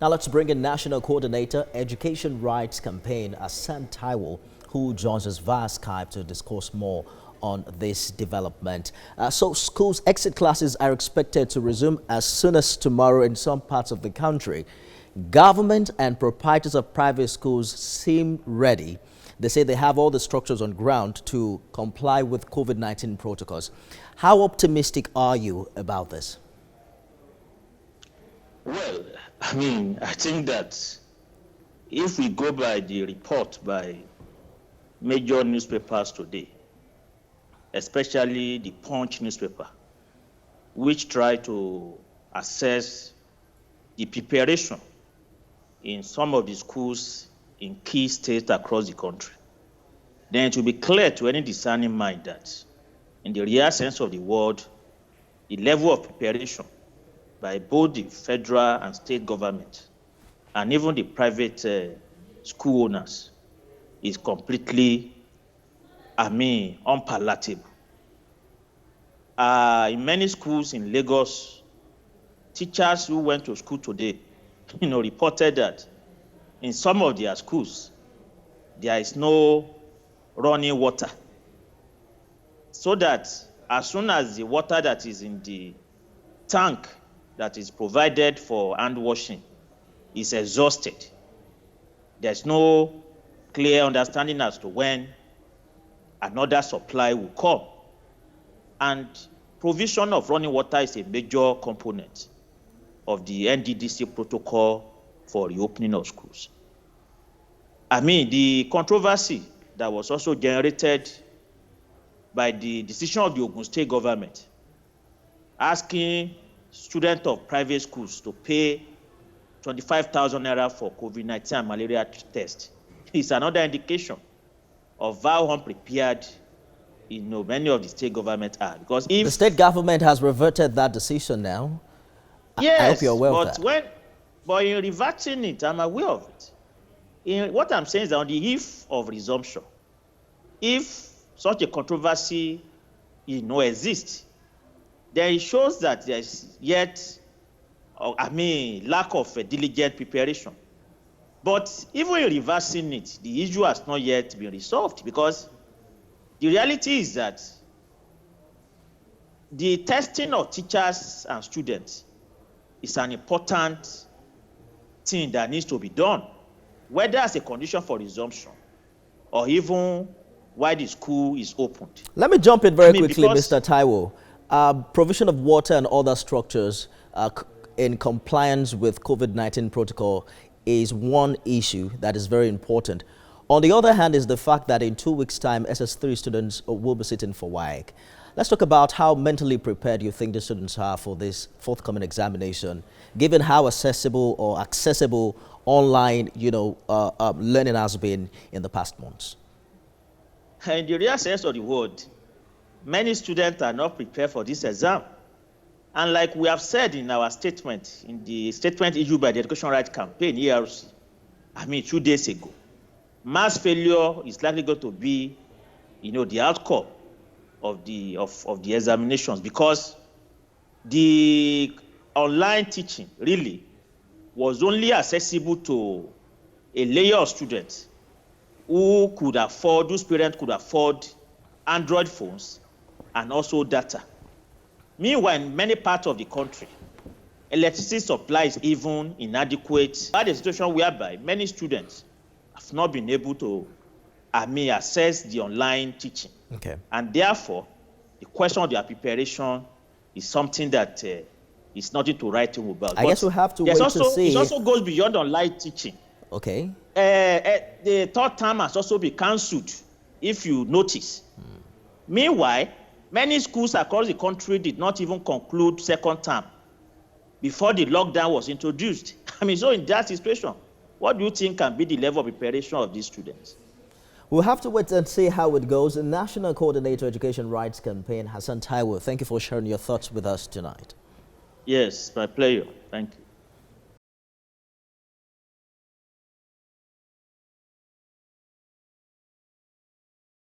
Now let's bring in National Coordinator, Education Rights Campaign, Asan Taiwo, who joins us via Skype to discuss more on this development. So schools' exit classes are expected to resume as soon as tomorrow in some parts of the country. Government and proprietors of private schools seem ready. They say they have all the structures on ground to comply with COVID-19 protocols. How optimistic are you about this? Well, I think that if we go by the report by major newspapers today, especially the Punch newspaper, which try to assess the preparation in some of the schools in key states across the country, then it will be clear to any discerning mind that in the real sense of the word, the level of preparation by both the federal and state government and even the private school owners is completely, unpalatable. In many schools in Lagos, teachers who went to school today, reported that in some of their schools, there is no running water. So that as soon as the water that is in the tank that is provided for hand washing is exhausted, there's no clear understanding as to when another supply will come. And provision of running water is a major component of the NDDC protocol for reopening of schools. The controversy that was also generated by the decision of the Ogun State government asking students of private schools to pay 25,000 naira for COVID-19 and malaria test is another indication of how unprepared many of the state governments are. Because if the state government has reverted that decision now, yes, I hope you're aware of that. But in reverting it, I'm aware of it. What I'm saying is that on the eve of resumption, if such a controversy exists, then it shows that there's yet lack of diligent preparation. But even in reversing it, the issue has not yet been resolved, because the reality is that the testing of teachers and students is an important thing that needs to be done, whether as a condition for resumption or even while the school is opened. Let me jump in very quickly, Mr. Taiwo. Provision of water and other structures in compliance with COVID-19 protocol is one issue that is very important. On the other hand is the fact that in 2 weeks' time, SS3 students will be sitting for WAEC. Let's talk about how mentally prepared you think the students are for this forthcoming examination, given how accessible online, learning has been in the past months. In the real sense of the word, many students are not prepared for this exam. And like we have said in our statement, in the statement issued by the Education Rights Campaign, ERC, 2 days ago, mass failure is likely going to be, the outcome of the examinations, because the online teaching really was only accessible to a layer of students whose parents could afford Android phones and also data. Meanwhile, in many parts of the country, electricity supply is even inadequate. That is a situation whereby many students have not been able to access the online teaching. Okay. And therefore, the question of their preparation is something that is nothing to write home about. I guess we'll have to wait to see. It also goes beyond online teaching. Okay. The third term has also been cancelled, if you notice. Meanwhile, many schools across the country did not even conclude second term before the lockdown was introduced. So in that situation, what do you think can be the level of preparation of these students? We'll have to wait and see how it goes. The National Coordinator Education Rights Campaign, Asan Taiwo, thank you for sharing your thoughts with us tonight. Yes, my pleasure. Thank you.